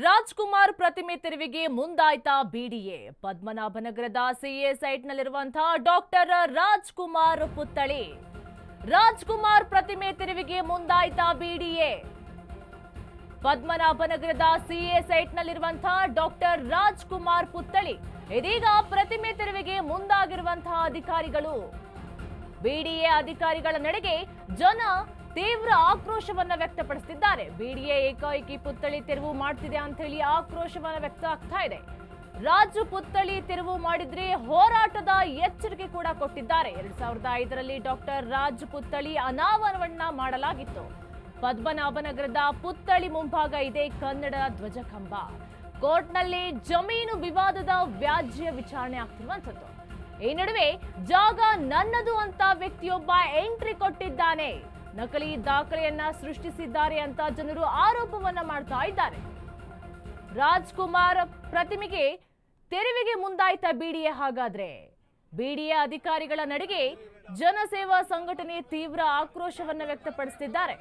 ರಾಜ್ಕುಮಾರ್ ಪ್ರತಿಮೆ ತೆರವಿಗೆ ಮುಂದಾಯ್ತಾ BDA. ಪದ್ಮನಾಭನಗರದ CA ಸೈಟ್ನಲ್ಲಿರುವಂತಹ doctor Rajkumar ಪುತ್ಥಳಿ. ರಾಜ್ಕುಮಾರ್ ಪ್ರತಿಮೆ ತೆರವಿಗೆ ಮುಂದಾಯ್ತಾ ಬಿಡಿಎ. ಪದ್ಮನಾಭನಗರದ ಸಿಎ ಸೈಟ್ನಲ್ಲಿರುವಂತಹ ಡಾಕ್ಟರ್ ರಾಜ್ಕುಮಾರ್ ಪುತ್ಥಳಿ. ಇದೀಗ ಪ್ರತಿಮೆ ತೆರವಿಗೆ ಮುಂದಾಗಿರುವಂತಹ ಅಧಿಕಾರಿಗಳು. ಬಿಡಿಎ ಅಧಿಕಾರಿಗಳ ನಡೆಗೆ ಜನ ತೀವ್ರ ಆಕ್ರೋಶವನ್ನ ವ್ಯಕ್ತಪಡಿಸುತ್ತಿದ್ದಾರೆ. ಬಿಡಿಎ ಏಕಾಏಕಿ ಪುತ್ಥಳಿ ತೆರವು ಮಾಡ್ತಿದೆ ಅಂತ ಹೇಳಿ ಆಕ್ರೋಶವನ್ನ ವ್ಯಕ್ತ ಆಗ್ತಾ ಇದೆ. ರಾಜು ಪುತ್ಥಳಿ ತೆರವು ಮಾಡಿದ್ರೆ ಹೋರಾಟದ ಎಚ್ಚರಿಕೆ ಕೂಡ ಕೊಟ್ಟಿದ್ದಾರೆ. 2005ರಲ್ಲಿ ಡಾಕ್ಟರ್ ರಾಜ್ ಪುತ್ಥಳಿ ಅನಾವರಣವನ್ನ ಮಾಡಲಾಗಿತ್ತು. ಪದ್ಮನಾಭನಗರದ ಪುತ್ಥಳಿ ಮುಂಭಾಗ ಇದೆ ಕನ್ನಡ ಧ್ವಜಕಂಬ. ಕೋರ್ಟ್ನಲ್ಲಿ ಜಮೀನು ವಿವಾದದ ವ್ಯಾಜ್ಯ ವಿಚಾರಣೆ ಆಗ್ತಿರುವಂತದ್ದು. ಈ ನಡುವೆ ಜಾಗ ನನ್ನದು ಅಂತ ವ್ಯಕ್ತಿಯೊಬ್ಬ ಎಂಟ್ರಿ ಕೊಟ್ಟಿದ್ದಾನೆ. ನಕಲಿ ದಾಖಲೆಯನ್ನ ಸೃಷ್ಟಿಸಿದ್ದಾರೆ ಅಂತ ಜನರು ಆರೋಪವನ್ನ ಮಾಡ್ತಾ ಇದ್ದಾರೆ. ರಾಜ್ಕುಮಾರ್ ಪ್ರತಿಮೆಗೆ ತೆರವಿಗೆ ಮುಂದಾಯ್ತಾ ಬಿಡಿಎ. ಹಾಗಾದ್ರೆ ಬಿಡಿಎ ಅಧಿಕಾರಿಗಳ ನಡೆಗೆ ಜನಸೇವಾ ಸಂಘಟನೆ ತೀವ್ರ ಆಕ್ರೋಶವನ್ನ ವ್ಯಕ್ತಪಡಿಸುತ್ತಿದ್ದಾರೆ.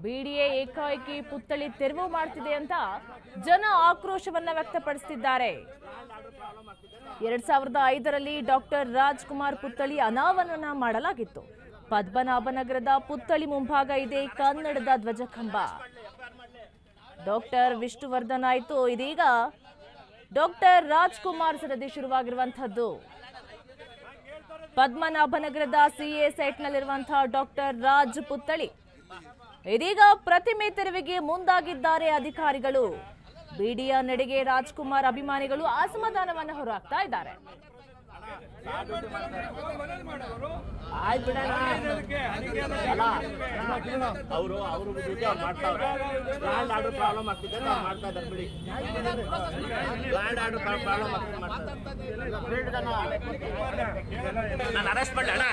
ಬಿಡಿಎ ಏಕಾಏಕಿ ಪುತ್ಥಳಿ ತೆರವು ಮಾಡ್ತಿದೆ ಅಂತ ಜನ ಆಕ್ರೋಶವನ್ನ ವ್ಯಕ್ತಪಡಿಸುತ್ತಿದ್ದಾರೆ. 2005ರಲ್ಲಿ ಡಾಕ್ಟರ್ ರಾಜ್ಕುಮಾರ್ ಪುತ್ಥಳಿ ಅನಾವರಣ ಮಾಡಲಾಗಿತ್ತು. ಪದ್ಮನಾಭನಗರದ ಪುತ್ಥಳಿ ಮುಂಭಾಗ ಇದೆ ಕನ್ನಡದ ಧ್ವಜಕಂಬ. ಡಾಕ್ಟರ್ ವಿಷ್ಣುವರ್ಧನ್ ಆಯ್ತು, ಇದೀಗ ಡಾಕ್ಟರ್ ರಾಜ್ಕುಮಾರ್ ಸರದಿ ಶುರುವಾಗಿರುವಂತಹದ್ದು. ಪದ್ಮನಾಭನಗರದ ಸಿಎ ಸೈಟ್ನಲ್ಲಿರುವಂತಹ ಡಾಕ್ಟರ್ ರಾಜ್ ಪುತ್ಥಳಿ. ಇದೀಗ ಪ್ರತಿಮೆ ತೆರವಿಗೆ ಮುಂದಾಗಿದ್ದಾರೆ ಅಧಿಕಾರಿಗಳು. ಬಿಡಿಎ ನಡೆಗೆ ರಾಜ್ಕುಮಾರ್ ಅಭಿಮಾನಿಗಳು ಅಸಮಾಧಾನವನ್ನು ಹೊರಹಾಕ್ತಾ ಇದ್ದಾರೆ. ಅರೆಸ್ಟ್ ಮಾಡ್ಲಿ ಅಣ್ಣ,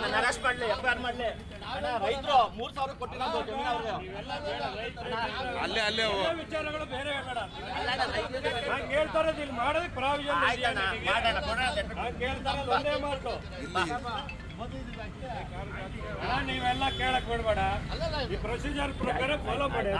ನಾನು ಅರೆಸ್ಟ್ ಮಾಡ್ಲಿ, FIR ಮಾಡ್ಲಿ ಅಣ್ಣ. ರೈತರು 3,000 ಕೊಟ್ಟಿರೋದು ಜಮೀನು ಅವ್ರಿಗೆ. ಅಲ್ಲೇ ಅಲ್ಲೇ ವಿಚಾರಗಳು ಬೇರೆ ಹೇಳ್ತಾರೆ. ಇಲ್ಲಿ ಮಾಡೋದಕ್ಕೆ ಪ್ರಾವಿಷನ್ ಕೇಳ್ತಾರೆ. ಒಂದೇ ಮಾತು ನೀವೆಲ್ಲ ಕೇಳಕ್ ಬಿಡ್ಬೇಡ. ಈ ಪ್ರೊಸೀಜರ್ ಪ್ರಕಾರ ಫಾಲೋ ಮಾಡಿ.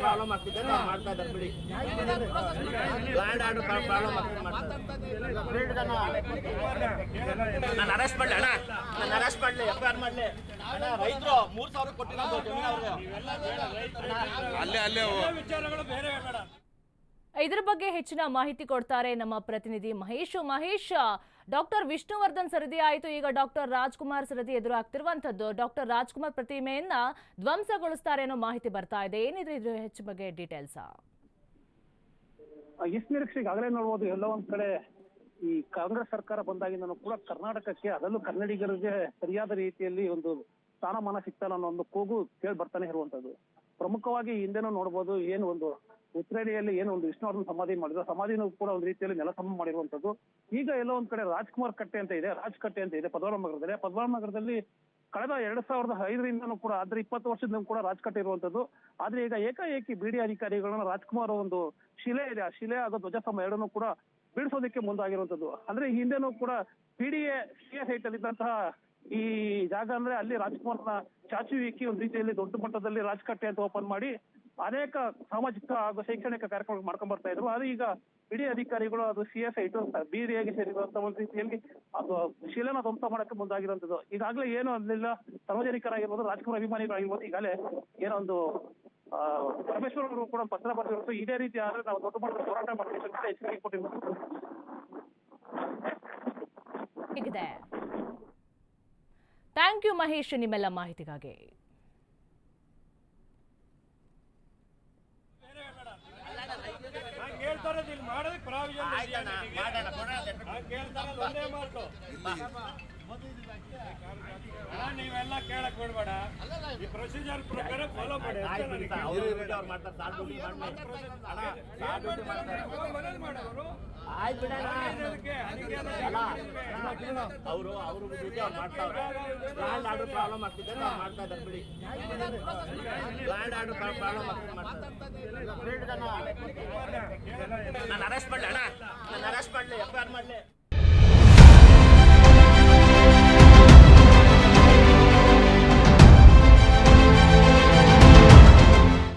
ಪ್ರಾಬ್ಲಮ್ ಆಗ್ತಿದೆ, ಮಾಡ್ತಾ ಇದ್ದಾರೆ ಬಿಡಿ. ಲ್ಯಾಂಡ್ ಆರ್ಡರ್ ಪ್ರಾಬ್ಲಮ್ ನಾನು ಅರೆಸ್ಟ್ ಮಾಡ್ಲಿ ಅಣ್ಣ, ನಾನು ಅರೆಸ್ಟ್ ಮಾಡ್ಲಿ, FIR ಮಾಡ್ಲಿ ಅಣ್ಣ. ರೈತರು 3,000 ಕೊಟ್ಟಿರೋದು ಜಮೀನು ಅವ್ರಿಗೆ. ವಿಚಾರಗಳು ಬೇರೆ ಬೇಡ. ಇದರ ಬಗ್ಗೆ ಹೆಚ್ಚಿನ ಮಾಹಿತಿ ಕೊಡ್ತಾರೆ ನಮ್ಮ ಪ್ರತಿನಿಧಿ ಮಹೇಶ್. ಡಾಕ್ಟರ್ ವಿಷ್ಣುವರ್ಧನ್ ಸರದಿ ಆಯಿತು, ಈಗ ಡಾಕ್ಟರ್ ರಾಜ್ಕುಮಾರ್ ಸರದಿ ಎದುರು ಆಗ್ತಿರುವಂತದ್ದು. ಡಾಕ್ಟರ್ ರಾಜ್ಕುಮಾರ್ ಪ್ರತಿಮೆಯನ್ನ ಧ್ವಂಸಗೊಳಿಸ್ತಾರೆ ಅನ್ನೋ ಮಾಹಿತಿ ಬರ್ತಾ ಇದೆ. ಏನಿದ್ರೆ ಇದ್ರ ಹೆಚ್ಚು ಬಗ್ಗೆ ಡೀಟೇಲ್ಸ್? ಎಷ್ಟು ನಿರೀಕ್ಷೆ ಈಗಾಗಲೇ ನೋಡ್ಬೋದು. ಎಲ್ಲ ಒಂದ್ ಕಡೆ ಈ ಕಾಂಗ್ರೆಸ್ ಸರ್ಕಾರ ಬಂದಾಗಿಂದನೂ ಕೂಡ ಕರ್ನಾಟಕಕ್ಕೆ, ಅದರಲ್ಲೂ ಕನ್ನಡಿಗರಿಗೆ ಸರಿಯಾದ ರೀತಿಯಲ್ಲಿ ಒಂದು ಸ್ಥಾನಮಾನ ಸಿಗ್ತಾನ ಅನ್ನೋ ಒಂದು ಕೂಗು ಕೇಳಿ ಬರ್ತಾನೆ ಇರುವಂತದ್ದು. ಪ್ರಮುಖವಾಗಿ ಹಿಂದೆನೂ ನೋಡ್ಬೋದು, ಏನು ಒಂದು ಉತ್ತರೇಡಿಯಲ್ಲಿ ಏನು ಒಂದು ವಿಷ್ಣುವರ್ಧನ್ ಸಮಾಧಿ ಮಾಡಿದ್ರು, ಸಮಾಧಿನೂ ಕೂಡ ಒಂದು ರೀತಿಯಲ್ಲಿ ನೆಲಸಮ ಮಾಡಿರುವಂತದ್ದು. ಈಗ ಎಲ್ಲೋ ಒಂದ್ ಕಡೆ ರಾಜ್ಕುಮಾರ್ ಕಟ್ಟೆ ಅಂತ ಇದೆ, ರಾಜ್ ಕಟ್ಟೆ ಅಂತ ಇದೆ ಪದ್ಮನಾಭನಗರದಲ್ಲಿ. ಕಳೆದ 2005ರಿಂದನೂ ಕೂಡ, ಆದ್ರೆ 20 ವರ್ಷದಿಂದ ಕೂಡ ರಾಜ್ಕಟ್ಟೆ ಇರುವಂತದ್ದು. ಆದ್ರೆ ಈಗ ಏಕಾಏಕಿ ಬಿಡಿಎ ಅಧಿಕಾರಿಗಳನ್ನ ರಾಜ್ಕುಮಾರ್ ಒಂದು ಶಿಲೆ ಇದೆ, ಆ ಶಿಲೆ ಹಾಗೂ ಧ್ವಜಸ್ತಂಭ ಎರಡನ್ನೂ ಕೂಡ ಬೀಳಿಸೋದಕ್ಕೆ ಮುಂದಾಗಿರುವಂತದ್ದು. ಅಂದ್ರೆ ಹಿಂದೆನೂ ಕೂಡ ಬಿಡಿಎ ಸಿಎ ಸೈಟ್ ಅಲ್ಲಿದ್ದಂತಹ ಈ ಜಾಗ ಅಂದ್ರೆ ಅಲ್ಲಿ ರಾಜ್ಕುಮಾರ್ನ ಚಾಚು ಇಕ್ಕಿ ಒಂದು ರೀತಿಯಲ್ಲಿ ದೊಡ್ಡ ಮಟ್ಟದಲ್ಲಿ ರಾಜ್ಕಟ್ಟೆ ಅಂತ ಓಪನ್ ಮಾಡಿ ಅನೇಕ ಸಾಮಾಜಿಕ ಹಾಗೂ ಶೈಕ್ಷಣಿಕ ಕಾರ್ಯಕ್ರಮ ಮಾಡ್ಕೊಂಡ್ ಬರ್ತಾ ಇದ್ರು. ಆದ್ರೆ ಈಗ ಬಿಡಿಎ ಅಧಿಕಾರಿಗಳು ಅದು ಸಿಎ ಸೈಟ್ ಬಿಡಿಎಗೆ ಸೇರಿರುವಂತ ಒಂದು ರೀತಿಯಲ್ಲಿ ಅದು ಶಿಲೆನ ಧ್ವಂಸ ಮಾಡಕ್ಕೆ ಮುಂದಾಗಿರುವಂತದ್ದು. ಈಗಾಗಲೇ ಏನು ಅಲ್ಲಿಲ್ಲ, ಸಾರ್ವಜನಿಕರಾಗಿರ್ಬೋದು, ರಾಜ್ಕುಮಾರ್ ಅಭಿಮಾನಿಗಳಾಗಿರ್ಬೋದು, ಈಗಾಗಲೇ ಏನೋ ಒಂದು ಪರಮೇಶ್ವರ್ ಅವರು ಕೂಡ ಪತ್ರ ಬರೆದಿರೋದು. ಇದೇ ರೀತಿ ಆದ್ರೆ ನಾವು ದೊಡ್ಡ ಮಟ್ಟದ ಹೋರಾಟ ಮಾಡ್ತೀವಿ ಅಂತ ಎಚ್ಚರಿಕೆ ಕೊಟ್ಟಿರ್ಬೋದು. ಥ್ಯಾಂಕ್ ಯು ಮಹೇಶ್, ನಿಮ್ಮೆಲ್ಲ ಮಾಹಿತಿಗಾಗಿ. ಮಾಡೋದಕ್ಕೆ ಪ್ರಾವಿಷನ್ ಒಂದೇ ಮಾತು ನೀವೆಲ್ಲ ಕೇಳಕ್ ಬಿಡ್ಬೇಡ. ಈ ಪ್ರೊಸೀಜರ್ ಪ್ರಕಾರ ಫಾಲೋ ಮಾಡಿ. ಪ್ರಾಬ್ಲಮ್ ಆಗ್ತಿದೆ, ಮಾಡ್ತಾ ಇದ್ದಾರೆ ಬಿಡಿ. ಲ್ಯಾಂಡ್ ಆರ್ಡರ್ ಪ್ರಾಬ್ಲಮ್ ನಾನು ಅರೆಸ್ಟ್ ಮಾಡ್ಲಿ ಅಣ್ಣ, ನಾನು ಅರೆಸ್ಟ್ ಮಾಡ್ಲಿ, FIR ಮಾಡ್ಲಿ.